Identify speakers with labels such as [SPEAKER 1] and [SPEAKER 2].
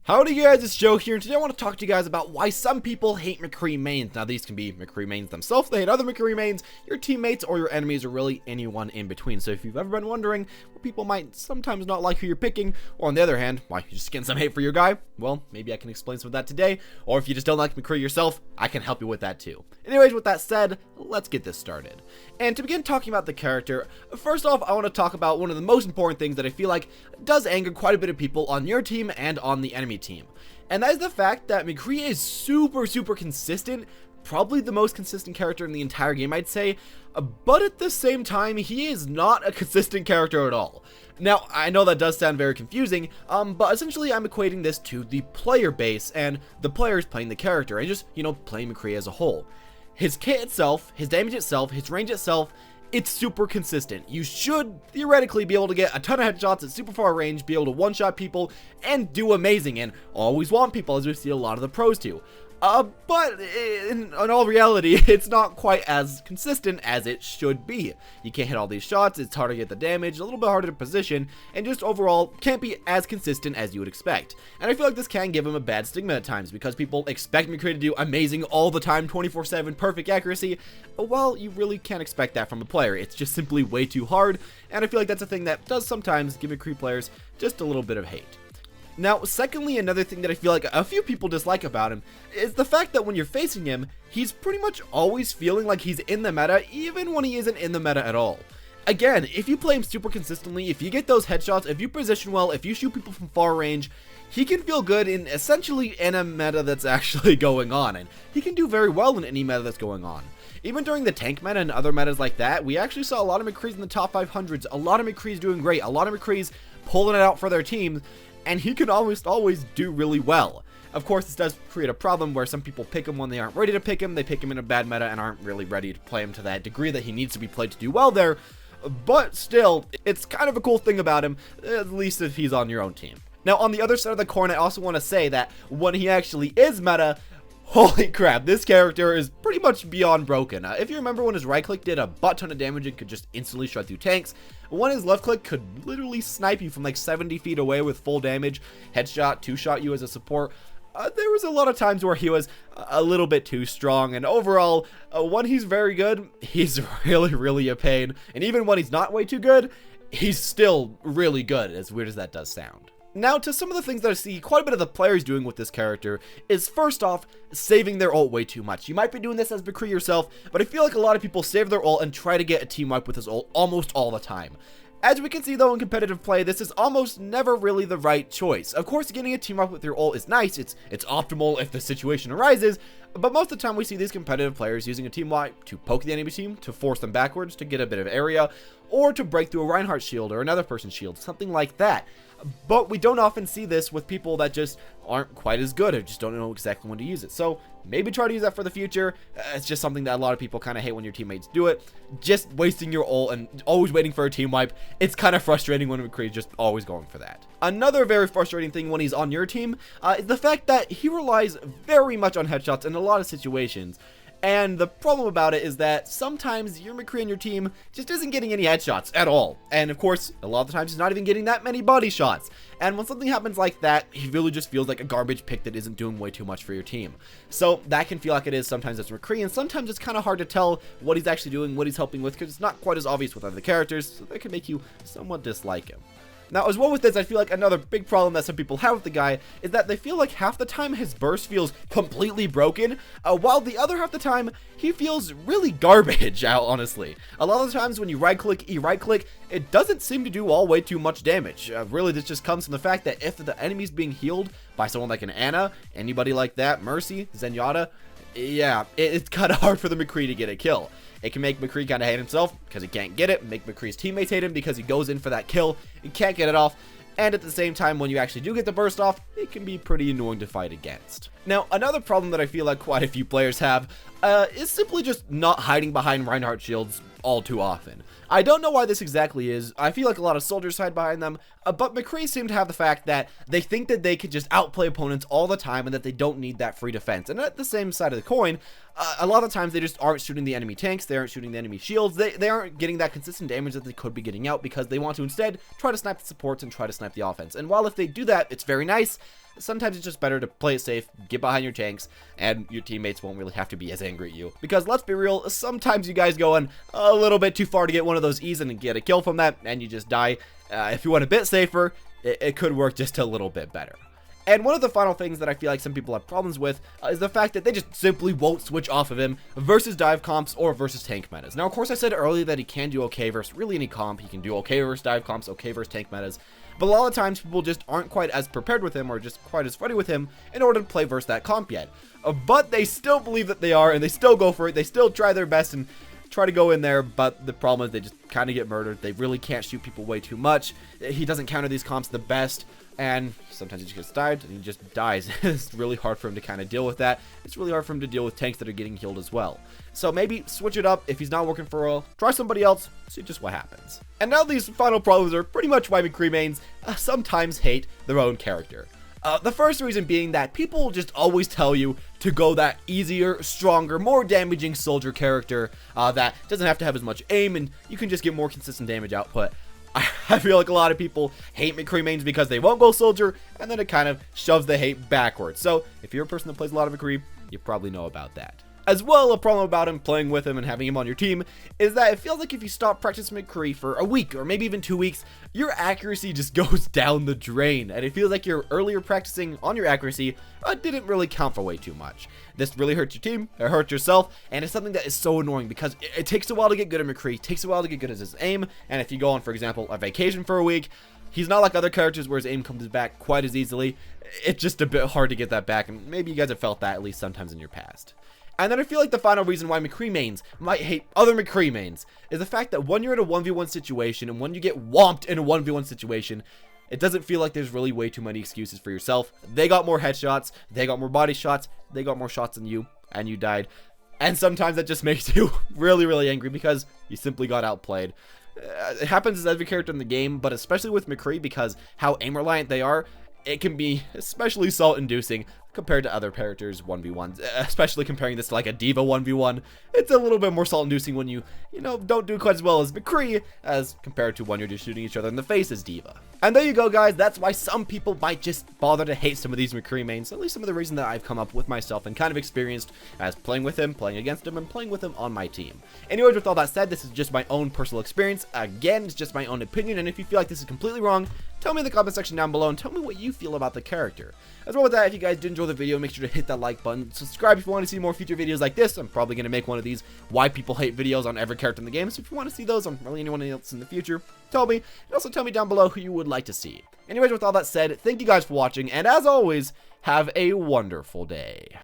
[SPEAKER 1] Howdy guys, it's Joe here, and today I want to talk to you guys about why some people hate McCree mains. Now these can be McCree mains themselves, they hate other McCree mains, your teammates, or your enemies, or really anyone in between. So if you've ever been wondering why people might sometimes not like who you're picking, or on the other hand, why you're just getting some hate for your guy, well, maybe I can explain some of that today, or if you just don't like McCree yourself, I can help you with that too. Anyways, with that said, let's get this started. And to begin talking about the character, first off, I want to talk about one of the most important things that I feel like does anger quite a bit of people on your team and on the enemy team. And that is the fact that McCree is super consistent, probably the most consistent character in the entire game, I'd say, but at the same time, he is not a consistent character at all. Now, I know that does sound very confusing, but essentially I'm equating this to the player base and the players playing the character and just, playing McCree as a whole. His kit itself, his damage itself, his range itself, it's super consistent. You should theoretically be able to get a ton of headshots at super far range, be able to one-shot people, and do amazing, and always want people, as we see a lot of the pros do. But in all reality, it's not quite as consistent as it should be. You can't hit all these shots, it's hard to get the damage, a little bit harder to position, and just overall can't be as consistent as you would expect. And I feel like this can give him a bad stigma at times, because people expect McCree to do amazing all the time, 24/7, perfect accuracy. Well, you really can't expect that from a player. It's just simply way too hard, and I feel like that's a thing that does sometimes give McCree players just a little bit of hate. Now, secondly, another thing that I feel like a few people dislike about him is the fact that when you're facing him, he's pretty much always feeling like he's in the meta, even when he isn't in the meta at all. Again, if you play him super consistently, if you get those headshots, if you position well, if you shoot people from far range, he can feel good in essentially in a meta that's actually going on, and he can do very well in any meta that's going on. Even during the tank meta and other metas like that, we actually saw a lot of McCrees in the top 500s, a lot of McCrees doing great, a lot of McCrees pulling it out for their teams, and he can almost always do really well. Of course, this does create a problem where some people pick him when they aren't ready to pick him, they pick him in a bad meta and aren't really ready to play him to that degree that he needs to be played to do well there, but still, it's kind of a cool thing about him, at least if he's on your own team. Now, on the other side of the coin, I also want to say that when he actually is meta, holy crap, this character is pretty much beyond broken. If you remember when his right click did a butt ton of damage and could just instantly shred through tanks, when his left click could literally snipe you from like 70 feet away with full damage, headshot, two-shot you as a support, there was a lot of times where he was a little bit too strong, and overall, when he's very good, he's really a pain, and even when he's not way too good, he's still really good, as weird as that does sound. Now, to some of the things that I see quite a bit of the players doing with this character is, first off, saving their ult way too much. You might be doing this as McCree yourself, but I feel like a lot of people save their ult and try to get a team wipe with his ult almost all the time. As we can see though in competitive play, this is almost never really the right choice. Of course, getting a team up with your ult is nice, it's optimal if the situation arises, but most of the time we see these competitive players using a team wipe to poke the enemy team, to force them backwards, to get a bit of area, or to break through a Reinhardt shield or another person's shield, something like that. But we don't often see this with people that just aren't quite as good or just don't know exactly when to use it. So maybe try to use that for the future. It's just something that a lot of people kind of hate when your teammates do it. Just wasting your ult and always waiting for a team wipe. It's kind of frustrating when McCree is just always going for that. Another very frustrating thing when he's on your team is the fact that he relies very much on headshots in a lot of situations. And the problem about it is that sometimes your McCree on your team just isn't getting any headshots at all. And of course, a lot of the times he's not even getting that many body shots. And when something happens like that, he really just feels like a garbage pick that isn't doing way too much for your team. So that can feel like it is sometimes as McCree, and sometimes it's kind of hard to tell what he's actually doing, what he's helping with, because it's not quite as obvious with other characters, so that can make you somewhat dislike him. Now, as well with this, I feel like another big problem that some people have with the guy is that they feel like half the time his burst feels completely broken, while the other half the time he feels really garbage, honestly. A lot of the times when you right-click, E-right-click, it doesn't seem to do all way too much damage. Really, this just comes from the fact that if the enemy's being healed by someone like an Ana, anybody like that, Mercy, Zenyatta, yeah, it's kind of hard for the McCree to get a kill. It can make McCree kind of hate himself because he can't get it, make McCree's teammates hate him because he goes in for that kill and can't get it off, and at the same time, when you actually do get the burst off, it can be pretty annoying to fight against. Now, another problem that I feel like quite a few players have is simply just not hiding behind Reinhardt shields all too often. I don't know why this exactly is. I feel like a lot of soldiers hide behind them, but McCree seem to have the fact that they think that they could just outplay opponents all the time and that they don't need that free defense. And at the same side of the coin, a lot of times they just aren't shooting the enemy tanks, they aren't shooting the enemy shields, they aren't getting that consistent damage that they could be getting out because they want to instead try to snipe the supports and try to snipe the offense. And while if they do that, it's very nice, sometimes it's just better to play it safe, get behind your tanks, and your teammates won't really have to be as angry at you. Because let's be real, sometimes you guys go in a little bit too far to get one of those E's and get a kill from that, and you just die. If you want a bit safer, it could work just a little bit better. And one of the final things that I feel like some people have problems with is the fact that they just simply won't switch off of him versus dive comps or versus tank metas. Now, of course, I said earlier that he can do okay versus really any comp. He can do okay versus dive comps, okay versus tank metas. But a lot of times, people just aren't quite as prepared with him or just quite as ready with him in order to play versus that comp yet. But they still believe that they are, and they still go for it. They still try their best and try to go in there, but the problem is they just kind of get murdered. They really can't shoot people way too much. He doesn't counter these comps the best, and sometimes he just gets died and he just dies. It's really hard for him to kind of deal with that. It's really hard for him to deal with tanks that are getting killed as well. So maybe switch it up. If he's not working for a while, try somebody else, see just what happens. And now these final problems are pretty much why McCree mains sometimes hate their own character. The first reason being that people just always tell you to go that easier, stronger, more damaging soldier character that doesn't have to have as much aim, and you can just get more consistent damage output. I feel like a lot of people hate McCree mains because they won't go soldier, and then it kind of shoves the hate backwards. So if you're a person that plays a lot of McCree, you probably know about that. As well, a problem about him, playing with him and having him on your team, is that it feels like if you stop practicing McCree for a week or maybe even 2 weeks, your accuracy just goes down the drain, and it feels like your earlier practicing on your accuracy didn't really count for way too much. This really hurts your team, it hurts yourself, and it's something that is so annoying because it takes a while to get good at McCree, it takes a while to get good at his aim, and if you go on, for example, a vacation for a week, he's not like other characters where his aim comes back quite as easily. It's just a bit hard to get that back, and maybe you guys have felt that at least sometimes in your past. And then I feel like the final reason why McCree mains might hate other McCree mains is the fact that when you're in a 1v1 situation and when you get whomped in a 1v1 situation, it doesn't feel like there's really way too many excuses for yourself. They got more headshots, they got more body shots, they got more shots than you, and you died. And sometimes that just makes you really, really angry because you simply got outplayed. It happens with every character in the game, but especially with McCree because how aim reliant they are, it can be especially salt-inducing compared to other characters 1v1s, especially comparing this to like a Diva 1v1. It's a little bit more salt-inducing when you don't do quite as well as McCree as compared to when you're just shooting each other in the face as Diva. And there you go, guys. That's why some people might just bother to hate some of these McCree mains, at least some of the reason that I've come up with myself and kind of experienced as playing with him, playing against him, and playing with him on my team. Anyways, with all that said, this is just my own personal experience. Again, it's just my own opinion, and if you feel like this is completely wrong, tell me in the comment section down below and tell me what you feel about the character. As well with that, if you guys did enjoy the video, make sure to hit that like button, subscribe if you want to see more future videos like this. I'm probably going to make one of these why people hate videos on every character in the game, so if you want to see those on really anyone else in the future, tell me, and also tell me down below who you would like to see. Anyways, with all that said, thank you guys for watching, and as always, have a wonderful day.